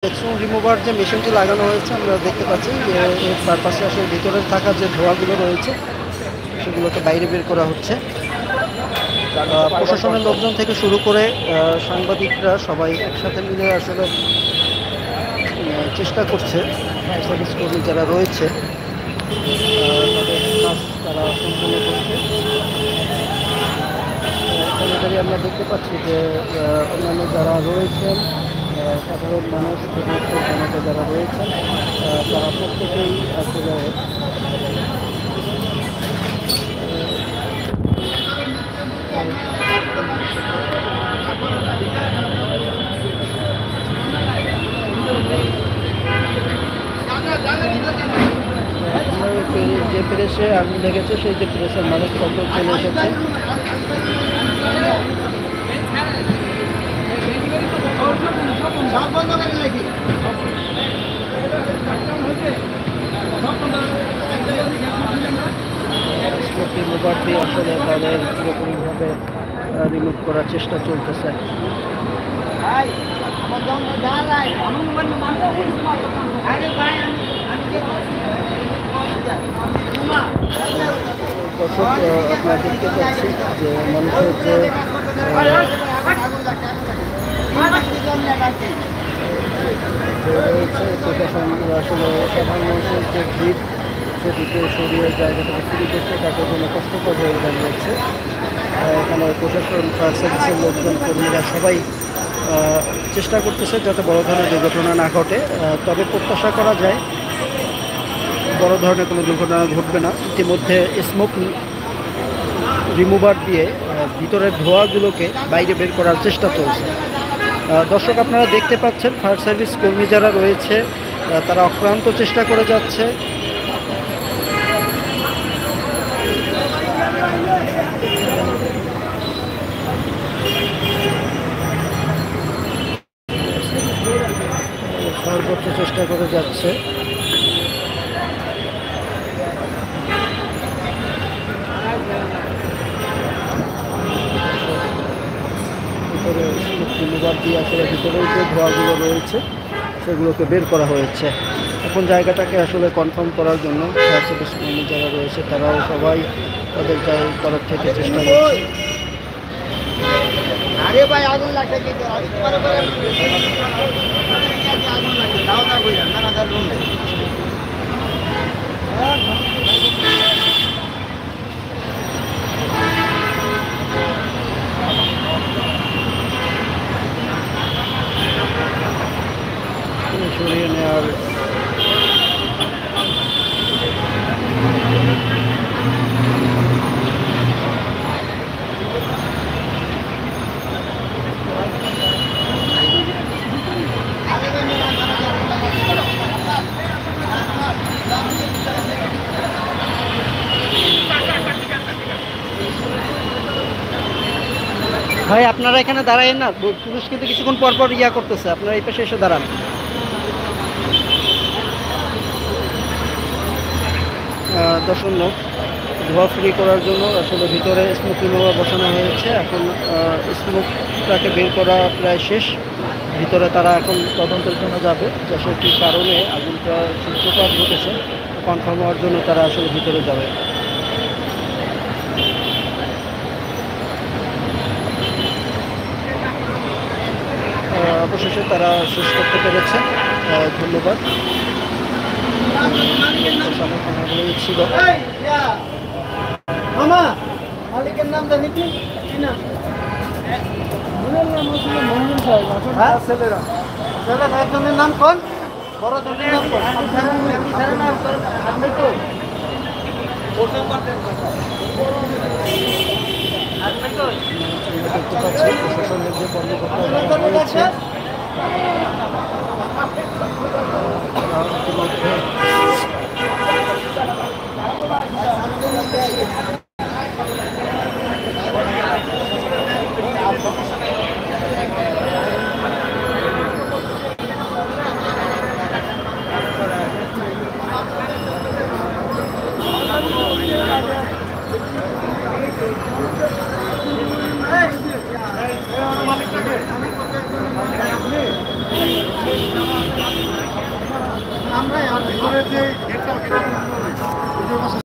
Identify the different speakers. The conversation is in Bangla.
Speaker 1: স্টোন রিমুভার যে মেশিনটি লাগানো হয়েছে আমরা দেখতে পাচ্ছি যে এর পারপাসে আসলে ভিতরে থাকা যে ধোঁয়াগুলো রয়েছে সেগুলোকে বাইরে বের করা হচ্ছে। প্রশাসনের লোকজন থেকে শুরু করে সাংবাদিকরা সবাই একসাথে মিলে আসলে চেষ্টা করছে ফায়ার সার্ভিস কর্মী যারা রয়েছে তাদের কাজ তারা সম্পূর্ণ করছে। এখানে আমরা দেখতে পাচ্ছি যে অন্যান্য যারা রয়েছেন সাধারণ মানুষ জনতা যারা রয়েছেন তারা প্রত্যেকেই আসলে যে প্রেসে আগুন লেগেছে সেই যে প্রেসের মালিক কত চলে এসেছে। রিমুভার দিয়ে আসলে তাদের পুরোপুরিভাবে রিমুভ করার চেষ্টা চলতেছে। দর্শক আপনারা দেখতে পাচ্ছি যে মানুষের যে রয়েছে প্রশাসন আসলে সাধারণ মানুষের যে ভিড় সেটিকে সরিয়ে জায়গাটাকে ফিরে করতে তাদের জন্য কষ্টকর হয়ে দাঁড়িয়েছে। এখানে প্রশাসন ফায়ার সার্ভিসের লোকজন কর্মীরা সবাই চেষ্টা করতেছে যাতে বড় ধরনের দুর্ঘটনা না ঘটে, তবে প্রত্যাশা করা যায় বড় ধরনের কোনো দুর্ঘটনা ঘটবে না। ইতিমধ্যে স্মোক রিমুভার দিয়ে ভিতরের ধোঁয়াগুলোকে বাইরে বের করার চেষ্টা চলছে। দর্শক আপনারা দেখতে পাচ্ছেন ফায়ার সার্ভিস কর্মী যারা রয়েছে তারা অক্লান্ত চেষ্টা করে যাচ্ছে। সর্বোচ্চ চেষ্টা করে যাচ্ছে। ভিতরে রিমুভার দিয়ে আসলে ভিতরের যে ধোঁয়াগুলো রয়েছে সেগুলোকে বের করা হয়েছে। এখন জায়গাটাকে আসলে কনফার্ম করার জন্য ফায়ার সার্ভিস কর্মী যারা রয়েছে তারাও সবাই তাদের তরফ থেকে চেষ্টা করছে। আরে ভাই আগুন লাগছে কিন্তু আগুন লাগছে দাও না কইরা না না রুম নেই। সরিয়ে নেওয়ার ভাই আপনারা এখানে দাঁড়ায়েন না, পুলিশ কিন্তু কিছুক্ষণ পর পর ইয়া করতেছে, আপনারা এই পাশে এসে দাঁড়ান। দর্শক ধোয়া ফ্রি করার জন্য আসলে ভিতরে স্মোক রিমুভার বসানো হয়েছে। এখন স্মোকটাকে বের করা প্রায় শেষ। ভিতরে তারা এখন তদন্তের জন্য যাবে যে আসলে কী কারণে আগুনটা সূত্রপাত ঘটেছে কনফার্ম হওয়ার জন্য তারা আসলে ভিতরে যাবে। অবশেষে তারা শেষ করতে পেরেছে। ধন্যবাদ। ছিল মালিকের নাম জানি কি ছেলের নাম কোন বড় জনের নাম কোন দেখতে পাচ্ছি প্রশাসনের যে কর্মকর্তা রয়েছে
Speaker 2: আমরা ভিতরে যে